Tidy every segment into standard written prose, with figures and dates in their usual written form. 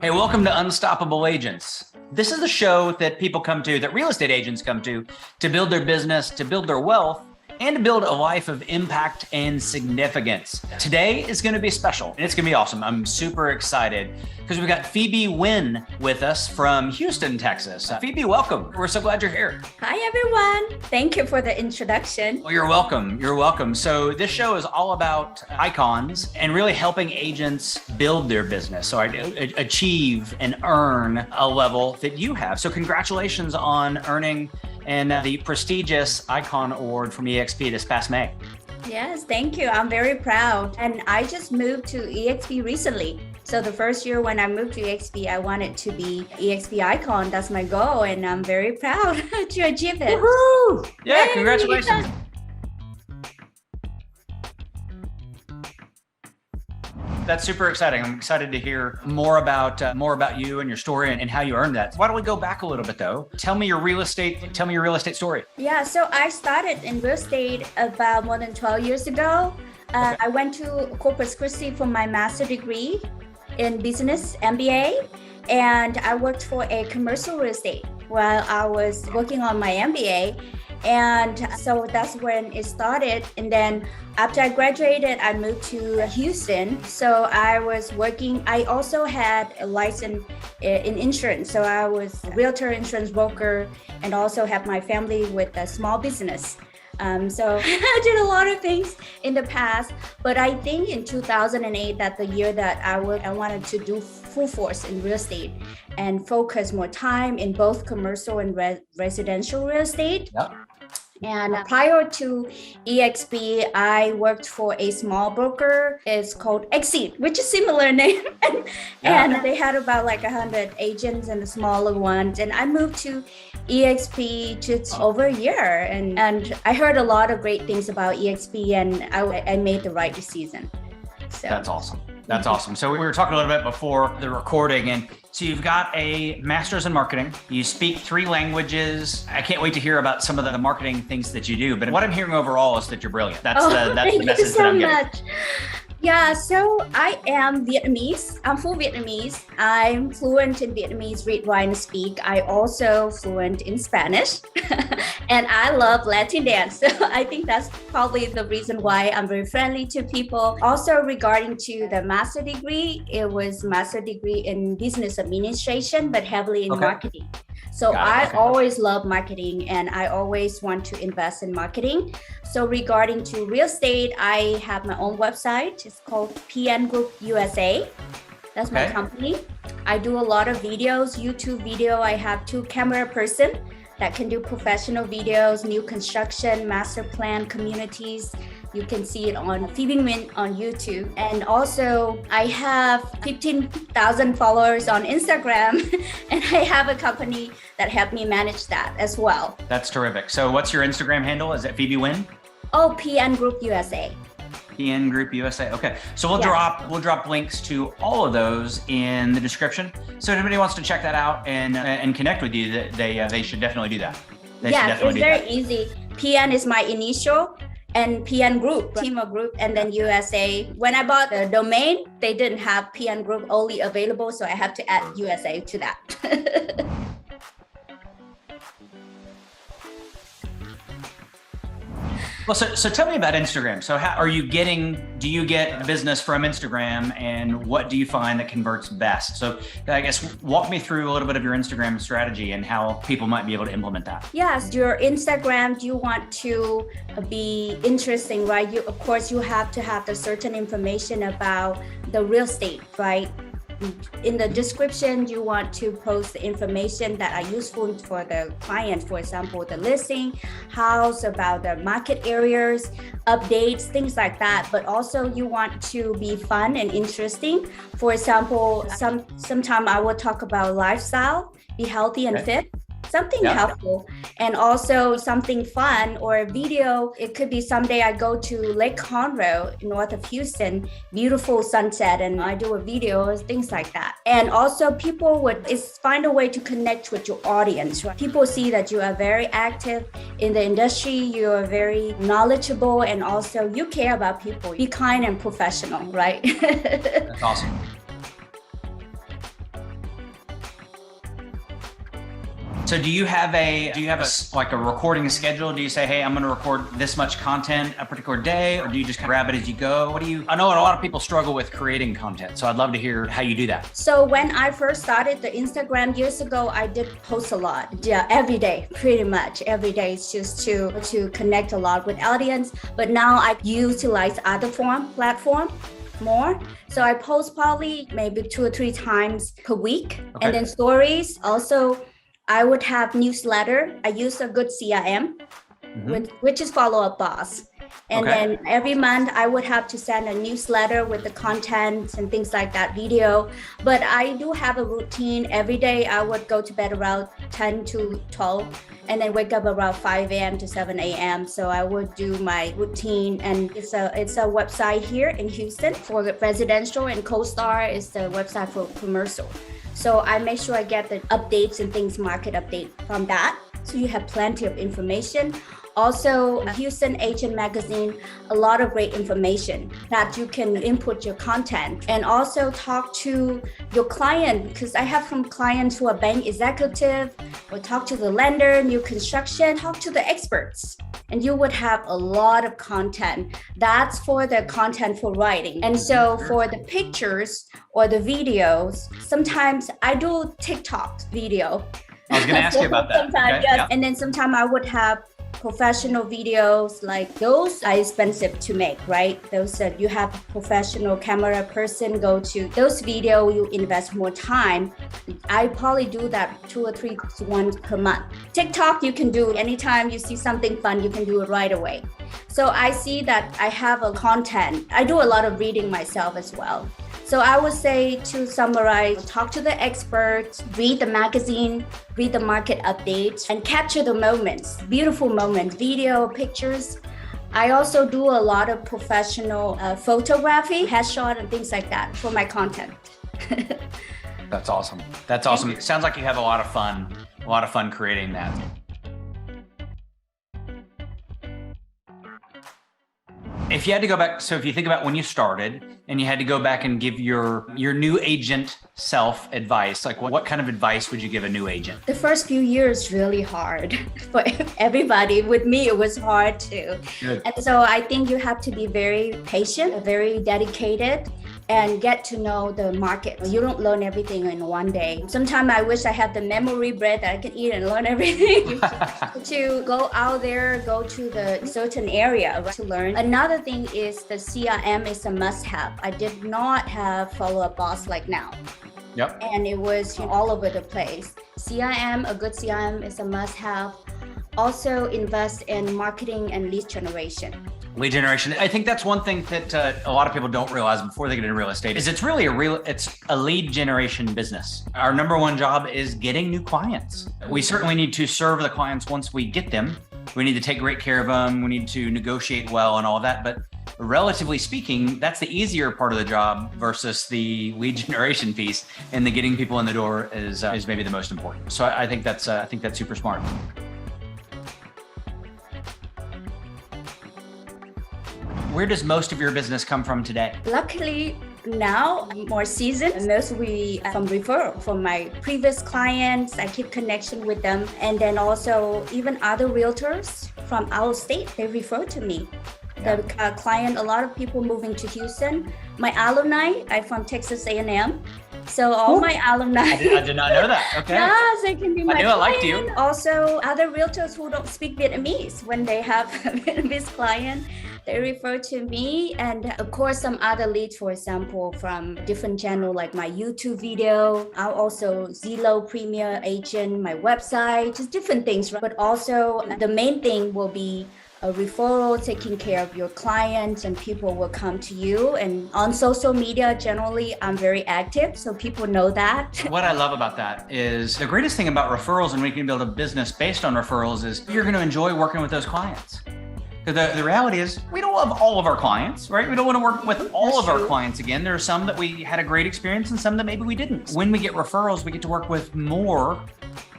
Hey, welcome to Unstoppable Agents. This is the show that people come to, that real estate agents come to build their business, to build their wealth, and to build a life of impact and significance. Today is going to be special, and it's going to be awesome. I'm super excited because we've got Phoebe Nguyen with us from Houston, Texas. Phoebe, welcome. We're so glad you're here. Hi, everyone. Thank you for the introduction. Well, you're welcome. You're welcome. So this show is all about icons and really helping agents build their business. So achieve and earn a level that you have. So congratulations on earning the prestigious Icon Award from EXP this past May. Yes, thank you. I'm very proud. And I just moved to EXP recently. So the first year when I moved to EXP, I wanted to be EXP Icon. That's my goal. And I'm very proud to achieve it. Woohoo! Yeah, congratulations. That's super exciting. I'm excited to hear more about you and your story and how you earned that. Why don't we go back a little bit though? Tell me your real estate story. Yeah, so I started in real estate about more than 12 years ago. Okay. I went to Corpus Christi for my master's degree in business MBA, and I worked for a commercial real estate while I was working on my MBA. And so that's when it started. And then after I graduated, I moved to Houston. So I was working, I also had a license in insurance. So I was a realtor, insurance broker, and also have my family with a small business. So I did a lot of things in the past, but I think in 2008, that the year that I wanted to do full force in real estate and focus more time in both commercial and residential real estate. Yep. And prior to EXP, I worked for a small broker. It's called Exit, which is similar name. And they had about like 100 agents and the smaller ones. And I moved to EXP just over a year. And I heard a lot of great things about EXP, and I made the right decision. So That's awesome. That's awesome. So we were talking a little bit before the recording, and so you've got a master's in marketing. You speak 3 languages. I can't wait to hear about some of the marketing things that you do. But what I'm hearing overall is that you're brilliant. That's the message that I'm getting. Yeah, so I am Vietnamese. I'm full Vietnamese. I'm fluent in Vietnamese, read, write, and speak. I also fluent in Spanish. And I love Latin dance. So I think that's probably the reason why I'm very friendly to people. Also, regarding to the master degree, it was master degree in business administration, but heavily in marketing. So I always love marketing, and I always want to invest in marketing. So regarding to real estate, I have my own website. It's called PN Group USA. That's my company. I do a lot of videos, YouTube video. I have 2 camera person that can do professional videos, new construction, master plan, communities. You can see it on Phoebe Nguyen on YouTube. And also I have 15,000 followers on Instagram, and I have a company that helped me manage that as well. That's terrific. So what's your Instagram handle? Is it Phoebe Nguyen? Oh, PN Group USA. PN Group USA. Okay. So we'll drop links to all of those in the description. So if anybody wants to check that out and connect with you, they should definitely do that. It's very easy. PN is my initial, and PN Group, team or group, and then USA. When I bought the domain, they didn't have PN Group only available, so I have to add USA to that. Well, so tell me about Instagram. So do you get business from Instagram, and what do you find that converts best? So I guess walk me through a little bit of your Instagram strategy and how people might be able to implement that. Yes, your Instagram, you want to be interesting, right? Of course, you have to have the certain information about the real estate, right? In the description, you want to post the information that are useful for the client. For example, the listing, house, about the market areas, updates, things like that. But also you want to be fun and interesting. For example, sometime I will talk about lifestyle, be healthy and fit. Something helpful, and also something fun, or a video. It could be someday I go to Lake Conroe, north of Houston, beautiful sunset, and I do a video, things like that. And also people find a way to connect with your audience. Right? People see that you are very active in the industry, you are very knowledgeable, and also you care about people. Be kind and professional, right? That's awesome. So do you have like a recording schedule? Do you say, hey, I'm going to record this much content a particular day, or do you just kind of grab it as you go? I know a lot of people struggle with creating content, so I'd love to hear how you do that. So when I first started the Instagram years ago, I did post a lot. Yeah, every day, pretty much every day. It's just to connect a lot with audience. But now I utilize other platform more. So I post probably maybe 2 or 3 times per week. Okay. And then stories. Also, I would have newsletter. I use a good CRM, which is Follow Up Boss. And then every month I would have to send a newsletter with the content and things like that, video. But I do have a routine. Every day I would go to bed around 10 to 12 and then wake up around 5 a.m. to 7 a.m. So I would do my routine, and it's a website here in Houston for residential, and CoStar is the website for commercial. So I make sure I get the updates and things, market update from that. So you have plenty of information. Also, Houston Agent Magazine, a lot of great information that you can input your content, and also talk to your client, because I have some clients who are bank executive, or talk to the lender, new construction, talk to the experts, and you would have a lot of content. That's for the content for writing. And so for the pictures or the videos, sometimes I do TikTok video. I was going to ask you about that. Sometimes, yes. Yeah. And then sometimes I would have professional videos, like those are expensive to make, right? Those that you have a professional camera person go to those video, you invest more time. I probably do that 2 or 3 ones per month. TikTok, you can do anytime you see something fun, you can do it right away. So I see that I have a content. I do a lot of reading myself as well. So I would say, to summarize, talk to the experts, read the magazine, read the market updates, and capture the moments, beautiful moments, video, pictures. I also do a lot of professional photography, headshot, and things like that for my content. That's awesome. That's awesome. It sounds like you have a lot of fun creating that. If you had to go back, so if you think about when you started and you had to go back and give your new agent self advice, like what kind of advice would you give a new agent? The first few years really hard for everybody. With me, it was hard too. Good. And so I think you have to be very patient, very dedicated, and get to know the market. You don't learn everything in one day. Sometimes I wish I had the memory bread that I can eat and learn everything. To go out there, go to the certain area to learn. Another thing is the CRM is a must-have. I did not have Follow Up Boss like now. Yep. And it was all over the place. CRM, a good CRM is a must-have. Also invest in marketing and lead generation. Lead generation. I think that's one thing that a lot of people don't realize before they get into real estate is it's really it's a lead generation business. Our number one job is getting new clients. We certainly need to serve the clients once we get them. We need to take great care of them. We need to negotiate well and all of that. But relatively speaking, that's the easier part of the job versus the lead generation piece, and the getting people in the door is maybe the most important. So I think that's super smart. Where does most of your business come from today? Luckily, now more seasoned. Mostly from referral from my previous clients. I keep connection with them. And then also even other realtors from out of state, they refer to me. Yeah. The client, a lot of people moving to Houston. My alumni, I'm from Texas A&M. So all my alumni. I did not know that. Okay. Yes, they can be my client. I liked you. Also, other realtors who don't speak Vietnamese, when they have a Vietnamese client, they refer to me. And of course, some other leads, for example, from different channel, like my YouTube video. I'm also Zillow Premier Agent, my website, just different things. But also the main thing will be a referral, taking care of your clients, and people will come to you. And on social media, generally, I'm very active, so people know that. What I love about that is the greatest thing about referrals, and we can build a business based on referrals, is you're going to enjoy working with those clients. The reality is we don't love all of our clients, right? We don't want to work with all of our clients again. There are some that we had a great experience and some that maybe we didn't. When we get referrals, we get to work with more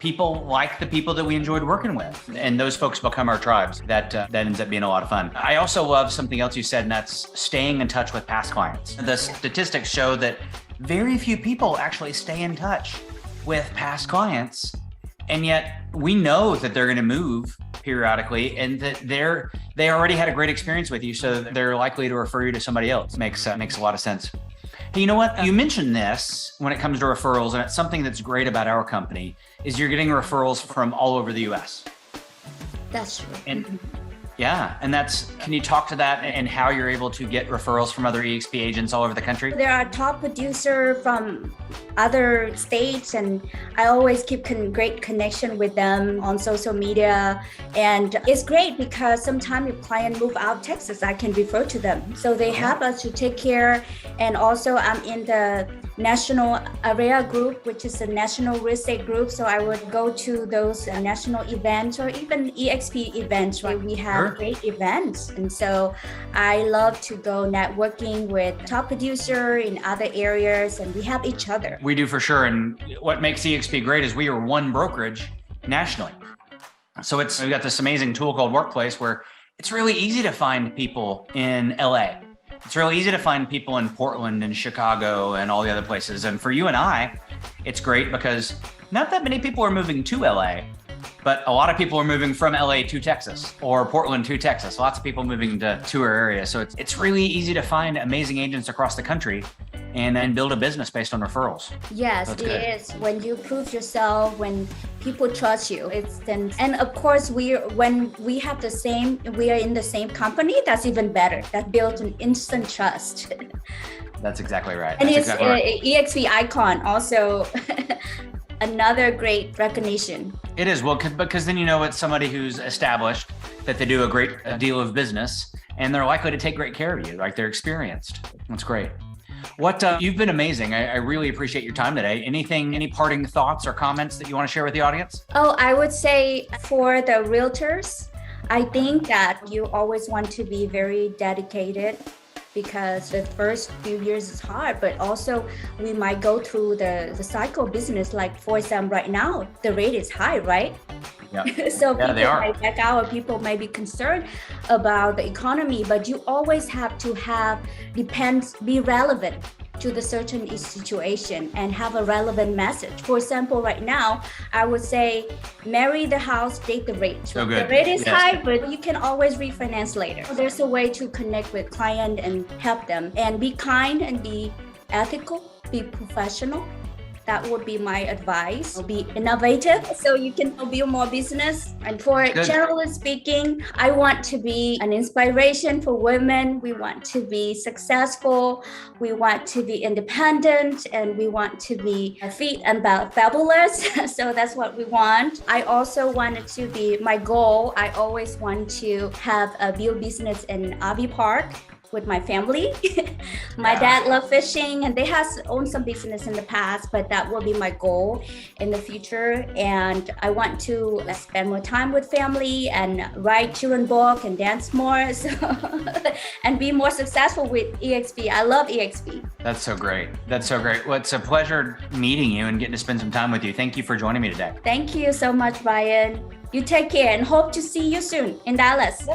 people like the people that we enjoyed working with. And those folks become our tribes. That ends up being a lot of fun. I also love something else you said, and that's staying in touch with past clients. The statistics show that very few people actually stay in touch with past clients And yet we know that they're going to move periodically and that they already had a great experience with you. So they're likely to refer you to somebody else. Makes a lot of sense. Hey, you know what? You mentioned this when it comes to referrals, and it's something that's great about our company is you're getting referrals from all over the US. That's true. And yeah, and can you talk to that and how you're able to get referrals from other EXP agents all over the country? There are top producers from other states, and I always keep great connection with them on social media. And it's great because sometimes if client move out of Texas, I can refer to them. So they help us to take care. And also I'm in the national area group, which is a national real estate group. So I would go to those national events or even EXP events, right? We have great events. And so I love to go networking with top producer in other areas, and we have each other. We do for sure. And what makes EXP great is we are one brokerage nationally. So we've got this amazing tool called Workplace where it's really easy to find people in LA. It's really easy to find people in Portland and Chicago and all the other places. And for you and I, it's great because not that many people are moving to LA, but a lot of people are moving from LA to Texas or Portland to Texas. Lots of people moving to our area. So it's really easy to find amazing agents across the country and build a business based on referrals. Yes, it is. When you prove yourself, when people trust you, and of course when we are in the same company, that's even better. That builds an instant trust. That's exactly right. And it's EXP ICON also another great recognition. It is, well, because then you know it's somebody who's established, that they do a great deal of business, and they're likely to take great care of you, like they're experienced. That's great. You've been amazing. I really appreciate your time today. Any parting thoughts or comments that you want to share with the audience? Oh, I would say for the realtors, I think that you always want to be very dedicated because the first few years is hard, but also we might go through the cycle of business. Like for example, right now, the rate is high, right? Yeah. So people might back out, or people may be concerned about the economy, but you always have to be relevant to the certain situation and have a relevant message. For example, right now, I would say marry the house, date the rate. So good. The rate is high, but you can always refinance later. So there's a way to connect with client and help them, and be kind and be ethical, be professional. That would be my advice. Be innovative so you can build more business. And generally speaking, I want to be an inspiration for women. We want to be successful. We want to be independent, and we want to be fit and fabulous. So that's what we want. I also wanted to be my goal. I always want to have a build business in RV park with my family. My dad loved fishing, and they have owned some business in the past, but that will be my goal in the future. And I want to spend more time with family and write children's book and dance more, and be more successful with EXP. I love EXP. That's so great. Well, it's a pleasure meeting you and getting to spend some time with you. Thank you for joining me today. Thank you so much, Ryan. You take care and hope to see you soon in Dallas.